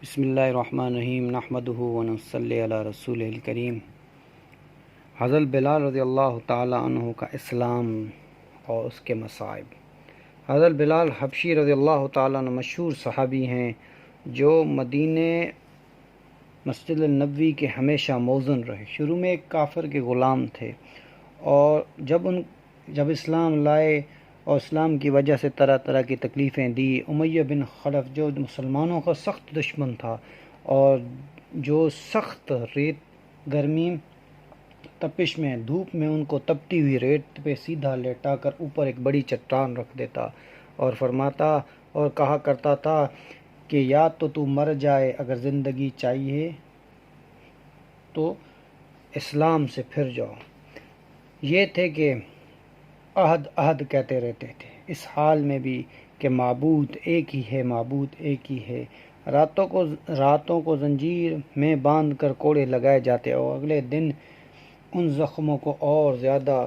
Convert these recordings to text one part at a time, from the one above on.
بسم اللہ الرحمن الرحیم نحمدہ ونصلی علی رسول الکریم۔ حضرت بلال رضی اللہ تعالی عنہ کا اسلام اور اس کے مصائب۔ حضرت بلال حبشی رضی اللہ تعالی عنہ مشہور صحابی ہیں جو مدینہ مسجد النبوی کے ہمیشہ موذن رہے۔ شروع میں ایک کافر کے غلام تھے اور جب اسلام لائے اور اسلام کی وجہ سے طرح طرح کی تکلیفیں دی، امیہ بن خلف جو مسلمانوں کا سخت دشمن تھا اور جو سخت ریت گرمی تپش میں دھوپ میں ان کو تپتی ہوئی ریت پہ سیدھا لیٹا کر اوپر ایک بڑی چٹان رکھ دیتا اور فرماتا اور کہا کرتا تھا کہ یا تو مر جائے اگر زندگی چاہیے تو اسلام سے پھر جاؤ۔ یہ تھے کہ عہد عہد کہتے رہتے تھے اس حال میں بھی کہ معبود ایک ہی ہے، معبود ایک ہی ہے۔ راتوں کو زنجیر میں باندھ کر کوڑے لگائے جاتے اور اگلے دن ان زخموں کو اور زیادہ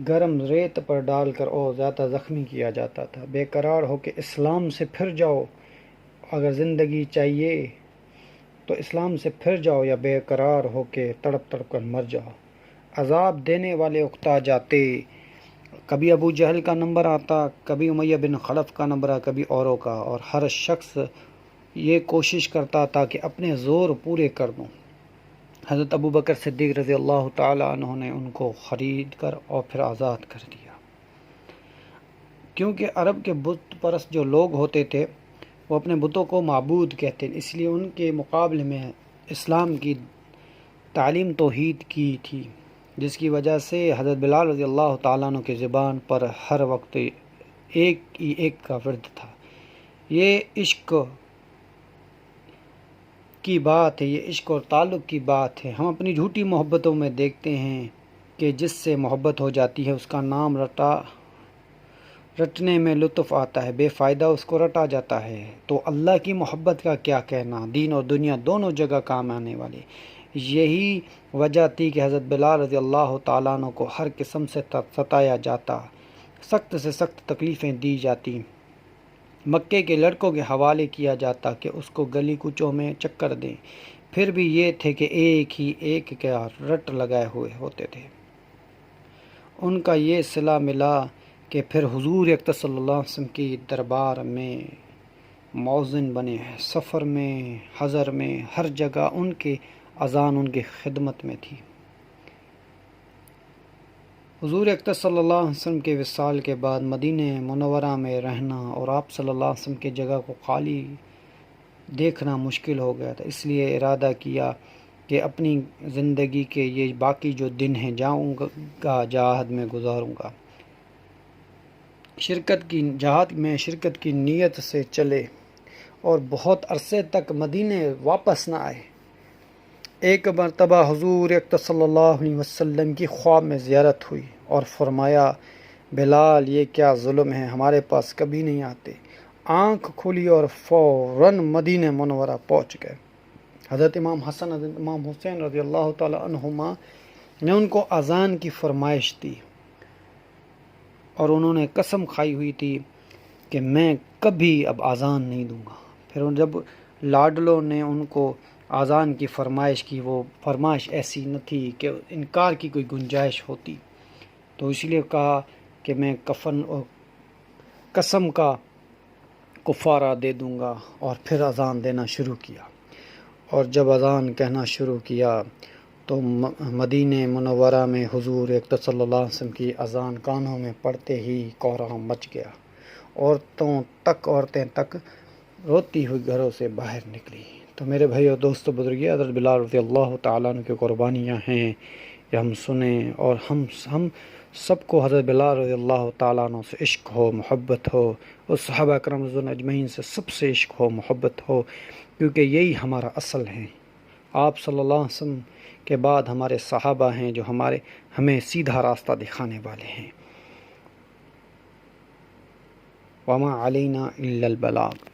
گرم ریت پر ڈال کر اور زیادہ زخمی کیا جاتا تھا۔ بے قرار ہو کہ اسلام سے پھر جاؤ، اگر زندگی چاہیے تو اسلام سے پھر جاؤ، یا بے قرار ہو کہ تڑپ تڑپ کر مر جاؤ۔ عذاب دینے والے اکتا جاتے، کبھی ابو جہل کا نمبر آتا، کبھی امیہ بن خلف کا نمبر، کبھی اوروں کا، اور ہر شخص یہ کوشش کرتا تھا کہ اپنے زور پورے کر دوں۔ حضرت ابو بکر صدیق رضی اللہ تعالی عنہ نے ان کو خرید کر اور پھر آزاد کر دیا، کیونکہ عرب کے بت پرست جو لوگ ہوتے تھے وہ اپنے بتوں کو معبود کہتے ہیں، اس لیے ان کے مقابلے میں اسلام کی تعلیم توحید کی تھی، جس کی وجہ سے حضرت بلال رضی اللہ تعالیٰ عنہ کی زبان پر ہر وقت ایک کا ورد تھا۔ یہ عشق کی بات ہے، یہ عشق اور تعلق کی بات ہے۔ ہم اپنی جھوٹی محبتوں میں دیکھتے ہیں کہ جس سے محبت ہو جاتی ہے اس کا نام رٹنے میں لطف آتا ہے، بے فائدہ اس کو رٹا جاتا ہے، تو اللہ کی محبت کا کیا کہنا، دین اور دنیا دونوں جگہ کام آنے والی۔ یہی وجہ تھی کہ حضرت بلال رضی اللہ تعالیٰ عنہ کو ہر قسم سے ستایا جاتا، سخت سے سخت تکلیفیں دی جاتی، مکے کے لڑکوں کے حوالے کیا جاتا کہ اس کو گلی کوچوں میں چکر دیں، پھر بھی یہ تھے کہ ایک کا رٹ لگائے ہوئے ہوتے تھے۔ ان کا یہ صلہ ملا کہ پھر حضور اکرم صلی اللہ علیہ وسلم کی دربار میں موذن بنے، سفر میں، حضر میں، ہر جگہ ان کے اذان ان کی خدمت میں تھی۔ حضور اکرم صلی اللہ علیہ وسلم کے وصال کے بعد مدینہ منورہ میں رہنا اور آپ صلی اللہ علیہ وسلم کی جگہ کو خالی دیکھنا مشکل ہو گیا تھا، اس لیے ارادہ کیا کہ اپنی زندگی کے یہ باقی جو دن ہیں جاؤں گا جہاد میں گزاروں گا، جہاد میں شرکت کی نیت سے چلے اور بہت عرصے تک مدینہ واپس نہ آئے۔ ایک مرتبہ حضور اکرم صلی اللہ علیہ وسلم کی خواب میں زیارت ہوئی اور فرمایا بلال یہ کیا ظلم ہے، ہمارے پاس کبھی نہیں آتے۔ آنکھ کھلی اور فوراً مدینہ منورہ پہنچ گئے۔ حضرت امام حسن حضرت امام حسین رضی اللہ تعالی عنہما نے ان کو اذان کی فرمائش دی اور انہوں نے قسم کھائی ہوئی تھی کہ میں کبھی اب اذان نہیں دوں گا۔ پھر جب لاڈلوں نے ان کو اذان کی فرمائش کی، وہ فرمائش ایسی نہ تھی کہ انکار کی کوئی گنجائش ہوتی، تو اس لیے کہا کہ میں کفن اور قسم کا کفارہ دے دوں گا، اور پھر اذان دینا شروع کیا۔ اور جب اذان کہنا شروع کیا تو مدینہ منورہ میں حضور اکرم صلی اللہ علیہ وسلم کی اذان کانوں میں پڑتے ہی کوہرام مچ گیا، عورتیں تک روتی ہوئی گھروں سے باہر نکلی۔ تو میرے بھائی اور دوستو بزرگی، حضرت بلال رضی اللہ تعالیٰ عنہ کی قربانیاں ہیں یہ ہم سنیں، اور ہم سب کو حضرت بلال رضی اللہ تعالیٰ عنہ سے عشق ہو، محبت ہو، اور صحابہ اکرام رضوان اجمعین سے سب سے عشق ہو، محبت ہو، کیونکہ یہی ہمارا اصل ہے۔ آپ صلی اللہ علیہ وسلم کے بعد ہمارے صحابہ ہیں جو ہمیں سیدھا راستہ دکھانے والے ہیں۔ وما علینا الا البلاغ۔